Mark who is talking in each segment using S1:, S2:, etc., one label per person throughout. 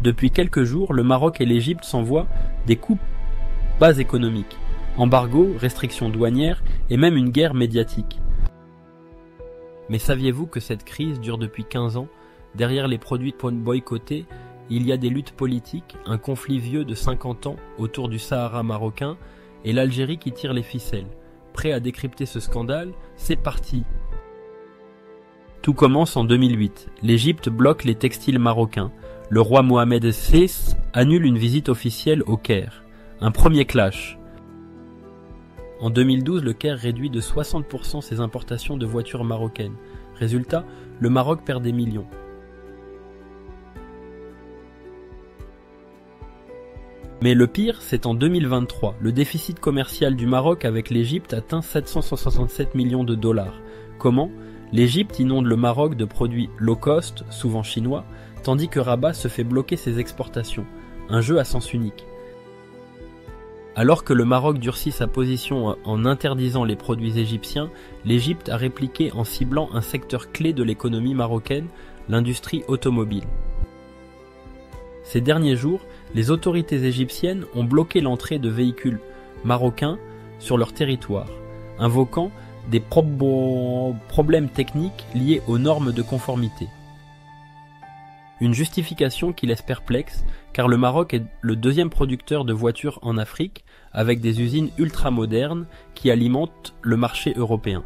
S1: Depuis quelques jours, le Maroc et l'Égypte s'envoient des coups bas économiques, embargo, restrictions douanières et même une guerre médiatique. Mais saviez-vous que cette crise dure depuis 15 ans? Derrière les produits boycottés, il y a des luttes politiques, un conflit vieux de 50 ans autour du Sahara marocain et l'Algérie qui tire les ficelles. Prêt à décrypter ce scandale? C'est parti! Tout commence en 2008. L'Égypte bloque les textiles marocains. Le roi Mohamed VI annule une visite officielle au Caire. Un premier clash. En 2012, le Caire réduit de 60% ses importations de voitures marocaines. Résultat, le Maroc perd des millions. Mais le pire, c'est en 2023. Le déficit commercial du Maroc avec l'Égypte atteint 767 millions de dollars. Comment? L'Égypte inonde le Maroc de produits low cost, souvent chinois, tandis que Rabat se fait bloquer ses exportations. Un jeu à sens unique. Alors que le Maroc durcit sa position en interdisant les produits égyptiens, l'Égypte a répliqué en ciblant un secteur clé de l'économie marocaine, l'industrie automobile. Ces derniers jours, les autorités égyptiennes ont bloqué l'entrée de véhicules marocains sur leur territoire, invoquant des problèmes techniques liés aux normes de conformité. Une justification qui laisse perplexe, car le Maroc est le deuxième producteur de voitures en Afrique, avec des usines ultramodernes qui alimentent le marché européen.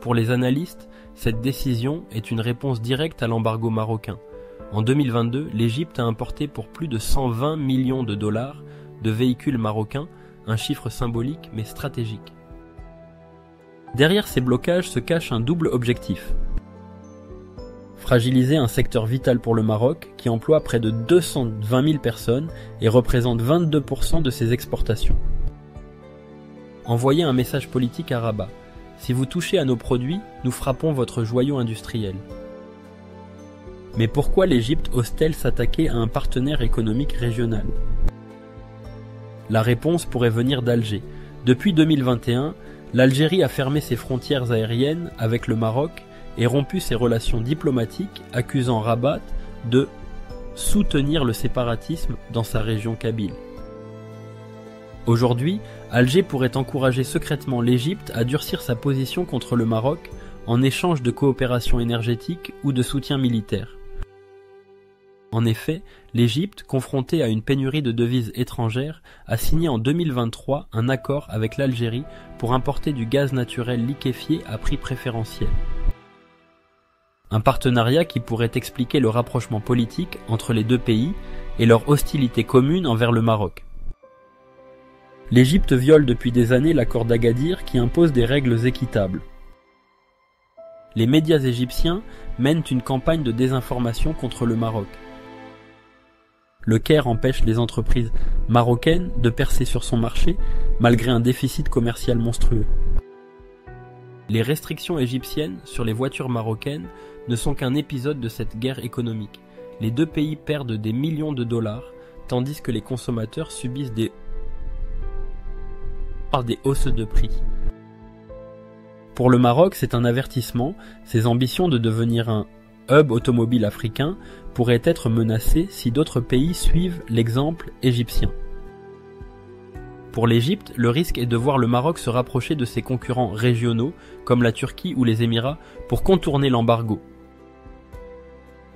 S1: Pour les analystes, cette décision est une réponse directe à l'embargo marocain. En 2022, l'Égypte a importé pour plus de 120 millions de dollars de véhicules marocains, un chiffre symbolique mais stratégique. Derrière ces blocages se cache un double objectif. Fragiliser un secteur vital pour le Maroc qui emploie près de 220 000 personnes et représente 22% de ses exportations. Envoyer un message politique à Rabat. Si vous touchez à nos produits, nous frappons votre joyau industriel. Mais pourquoi l'Égypte ose-t-elle s'attaquer à un partenaire économique régional? La réponse pourrait venir d'Alger. Depuis 2021, l'Algérie a fermé ses frontières aériennes avec le Maroc et rompu ses relations diplomatiques, accusant Rabat de soutenir le séparatisme dans sa région kabyle. Aujourd'hui, Alger pourrait encourager secrètement l'Égypte à durcir sa position contre le Maroc en échange de coopération énergétique ou de soutien militaire. En effet, l'Égypte, confrontée à une pénurie de devises étrangères, a signé en 2023 un accord avec l'Algérie pour importer du gaz naturel liquéfié à prix préférentiel. Un partenariat qui pourrait expliquer le rapprochement politique entre les deux pays et leur hostilité commune envers le Maroc. L'Égypte viole depuis des années l'accord d'Agadir qui impose des règles équitables. Les médias égyptiens mènent une campagne de désinformation contre le Maroc. Le Caire empêche les entreprises marocaines de percer sur son marché malgré un déficit commercial monstrueux. Les restrictions égyptiennes sur les voitures marocaines ne sont qu'un épisode de cette guerre économique. Les deux pays perdent des millions de dollars, tandis que les consommateurs subissent des hausses de prix. Pour le Maroc, c'est un avertissement, ses ambitions de devenir un hub automobile africain pourraient être menacées si d'autres pays suivent l'exemple égyptien. Pour l'Égypte, le risque est de voir le Maroc se rapprocher de ses concurrents régionaux, comme la Turquie ou les Émirats, pour contourner l'embargo.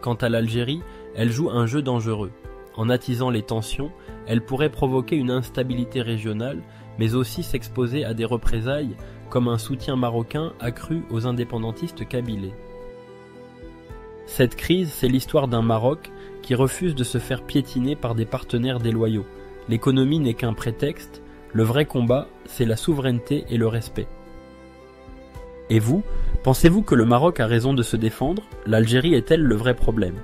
S1: Quant à l'Algérie, elle joue un jeu dangereux. En attisant les tensions, elle pourrait provoquer une instabilité régionale, mais aussi s'exposer à des représailles, comme un soutien marocain accru aux indépendantistes kabylés. Cette crise, c'est l'histoire d'un Maroc qui refuse de se faire piétiner par des partenaires déloyaux. L'économie n'est qu'un prétexte, le vrai combat, c'est la souveraineté et le respect. Et vous, pensez-vous que le Maroc a raison de se défendre? L'Algérie est-elle le vrai problème?